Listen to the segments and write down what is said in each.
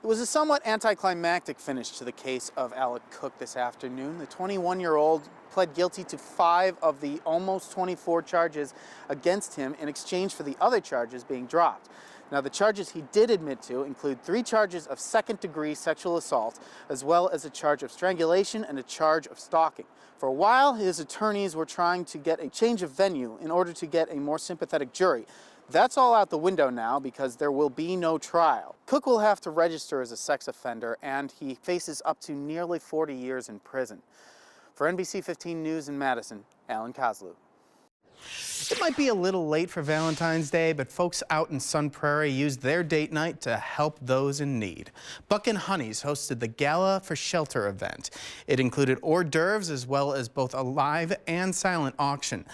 It was a somewhat anticlimactic finish to the case of Alec Cook this afternoon. The 21-year-old pled guilty to 5 of the almost 24 charges against him in exchange for the other charges being dropped. Now, the charges he did admit to include 3 charges of second-degree sexual assault, as well as a charge of strangulation and a charge of stalking. For a while, his attorneys were trying to get a change of venue in order to get a more sympathetic jury. That's all out the window now because there will be no trial. Cook will have to register as a sex offender, and he faces up to nearly 40 years in prison. For NBC 15 News in Madison, Alan Kozeluh. It might be a little late for Valentine's Day, but folks out in Sun Prairie used their date night to help those in need. Buck and Honey's hosted the Gala for Shelter event. It included hors d'oeuvres as well as both a live and silent auction.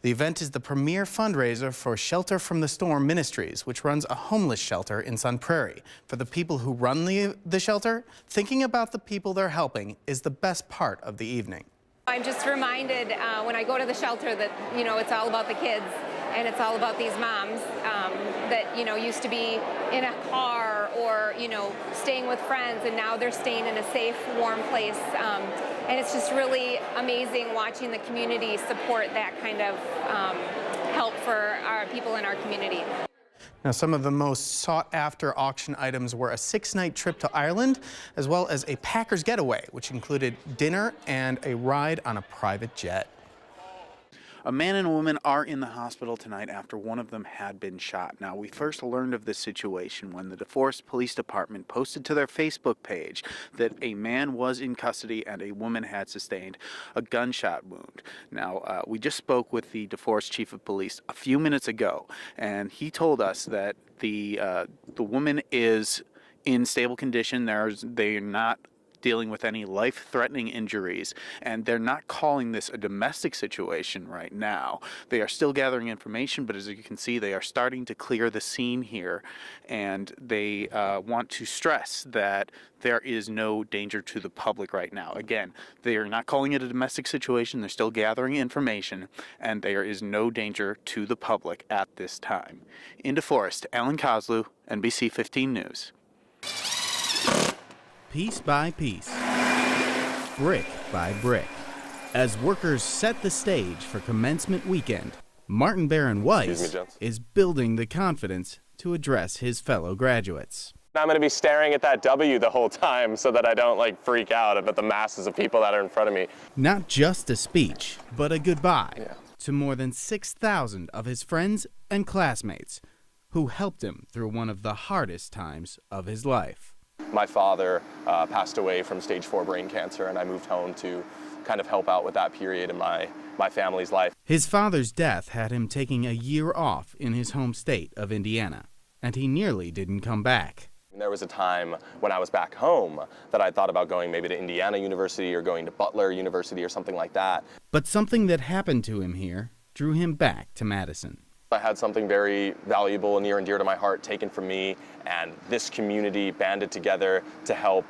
The event is the premier fundraiser for Shelter from the Storm Ministries, which runs a homeless shelter in Sun Prairie. For the people who run the shelter, thinking about the people they're helping is the best part of the evening. I'm just reminded when I go to the shelter that, it's all about the kids and it's all about these moms that, used to be in a car or, staying with friends, and now they're staying in a safe, warm place. And it's just really amazing watching the community support that kind of help for our people in our community. Now, some of the most sought-after auction items were a 6-night trip to Ireland, as well as a Packers getaway, which included dinner and a ride on a private jet. A man and a woman are in the hospital tonight after one of them had been shot. Now, we first learned of this situation when the DeForest Police Department posted to their Facebook page that a man was in custody and a woman had sustained a gunshot wound. Now, we just spoke with the DeForest Chief of Police a few minutes ago, and he told us that the woman is in stable condition. They're not dealing with any life-threatening injuries, and they're not calling this a domestic situation right now. They are still gathering information, but as you can see, they are starting to clear the scene here, and they want to stress that there is no danger to the public right now. Again, they are not calling it a domestic situation. They're still gathering information, and there is no danger to the public at this time. In DeForest, Alan Kozeluh, NBC 15 News. Piece by piece, brick by brick. As workers set the stage for commencement weekend, Martin Barron Weiss is building the confidence to address his fellow graduates. I'm going to be staring at that W the whole time so that I don't freak out about the masses of people that are in front of me. Not just a speech, but a goodbye to more than 6,000 of his friends and classmates who helped him through one of the hardest times of his life. My father passed away from stage 4 brain cancer, and I moved home to kind of help out with that period in my family's life. His father's death had him taking a year off in his home state of Indiana, and he nearly didn't come back. There was a time when I was back home that I thought about going maybe to Indiana University or going to Butler University or something like that. But something that happened to him here drew him back to Madison. I had something very valuable and near and dear to my heart taken from me, and this community banded together to help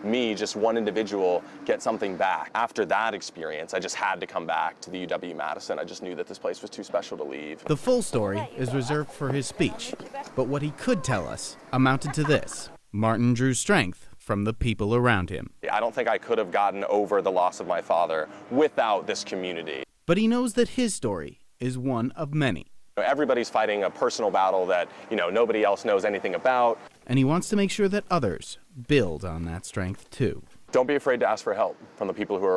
me, just one individual, get something back. After that experience, I just had to come back to the UW-Madison. I just knew that this place was too special to leave. The full story is reserved for his speech, but what he could tell us amounted to this. Martin drew strength from the people around him. I don't think I could have gotten over the loss of my father without this community. But he knows that his story is one of many. Everybody's fighting a personal battle that, nobody else knows anything about. And he wants to make sure that others build on that strength too. Don't be afraid to ask for help from the people who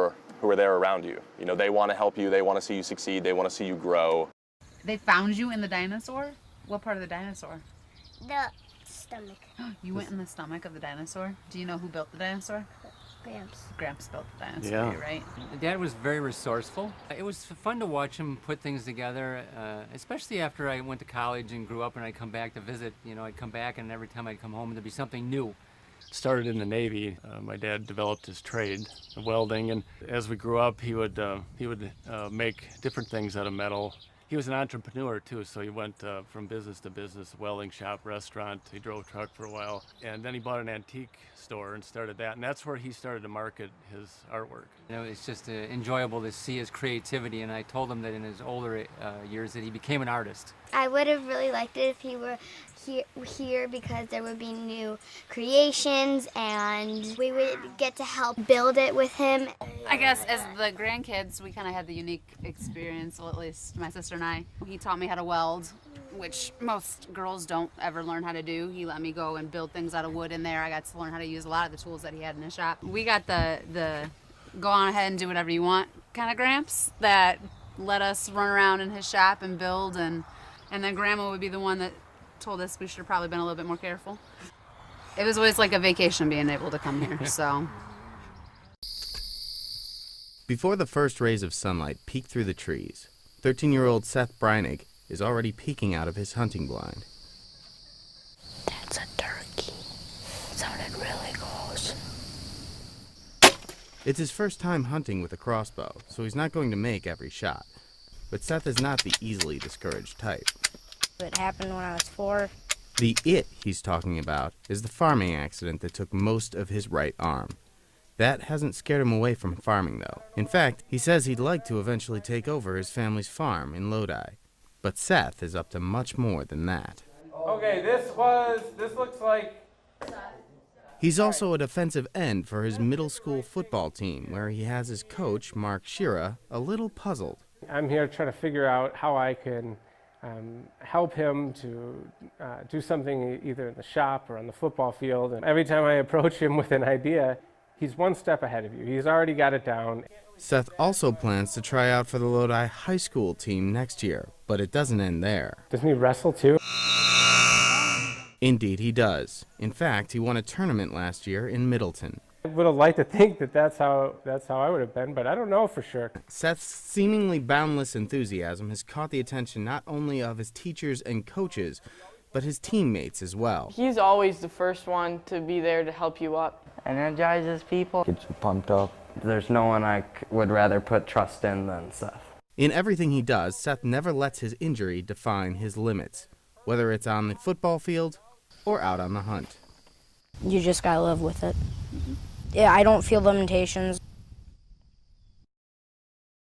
are there around you. They want to help you, they want to see you succeed, they want to see you grow. They found you in the dinosaur? What part of the dinosaur? The stomach. You went in the stomach of the dinosaur? Do you know who built the dinosaur? Gramps. Gramps built the dinosaur, right? Dad was very resourceful. It was fun to watch him put things together, especially after I went to college and grew up and I'd come back to visit. I'd come back and every time I'd come home there'd be something new. Started in the Navy. My dad developed his trade of welding, and as we grew up he would make different things out of metal. He was an entrepreneur too, so he went from business to business, welding shop, restaurant. He drove a truck for a while, and then he bought an antique store and started that, and that's where he started to market his artwork. It's just enjoyable to see his creativity, and I told him that in his older years that he became an artist. I would have really liked it if he were here because there would be new creations and we would get to help build it with him. I guess as the grandkids, we kind of had the unique experience, well, at least my sister and I. He taught me how to weld, which most girls don't ever learn how to do. He let me go and build things out of wood in there. I got to learn how to use a lot of the tools that he had in his shop. We got the go on ahead and do whatever you want kind of gramps that let us run around in his shop and build, and then Grandma would be the one that told us we should have probably been a little bit more careful. It was always like a vacation being able to come here, so. Before the first rays of sunlight peek through the trees, 13-year-old Seth Breinig is already peeking out of his hunting blind. That's a turkey. Sounded really close. It's his first time hunting with a crossbow, so he's not going to make every shot. But Seth is not the easily discouraged type. It happened when I was 4. The it he's talking about is the farming accident that took most of his right arm. That hasn't scared him away from farming, though. In fact, he says he'd like to eventually take over his family's farm in Lodi. But Seth is up to much more than that. Okay, this looks like... He's also a defensive end for his middle school football team, where he has his coach, Mark Shearer, a little puzzled. I'm here trying to figure out how I can help him to do something either in the shop or on the football field. And every time I approach him with an idea, he's one step ahead of you. He's already got it down. Seth also plans to try out for the Lodi High School team next year, but it doesn't end there. Doesn't he wrestle too? Indeed he does. In fact, he won a tournament last year in Middleton. I would have liked to think that that's how I would have been, but I don't know for sure. Seth's seemingly boundless enthusiasm has caught the attention not only of his teachers and coaches, but his teammates as well. He's always the first one to be there to help you up. Energizes people, gets you pumped up. There's no one I would rather put trust in than Seth. In everything he does, Seth never lets his injury define his limits, whether it's on the football field or out on the hunt. You just gotta live with it. Yeah, I don't feel limitations.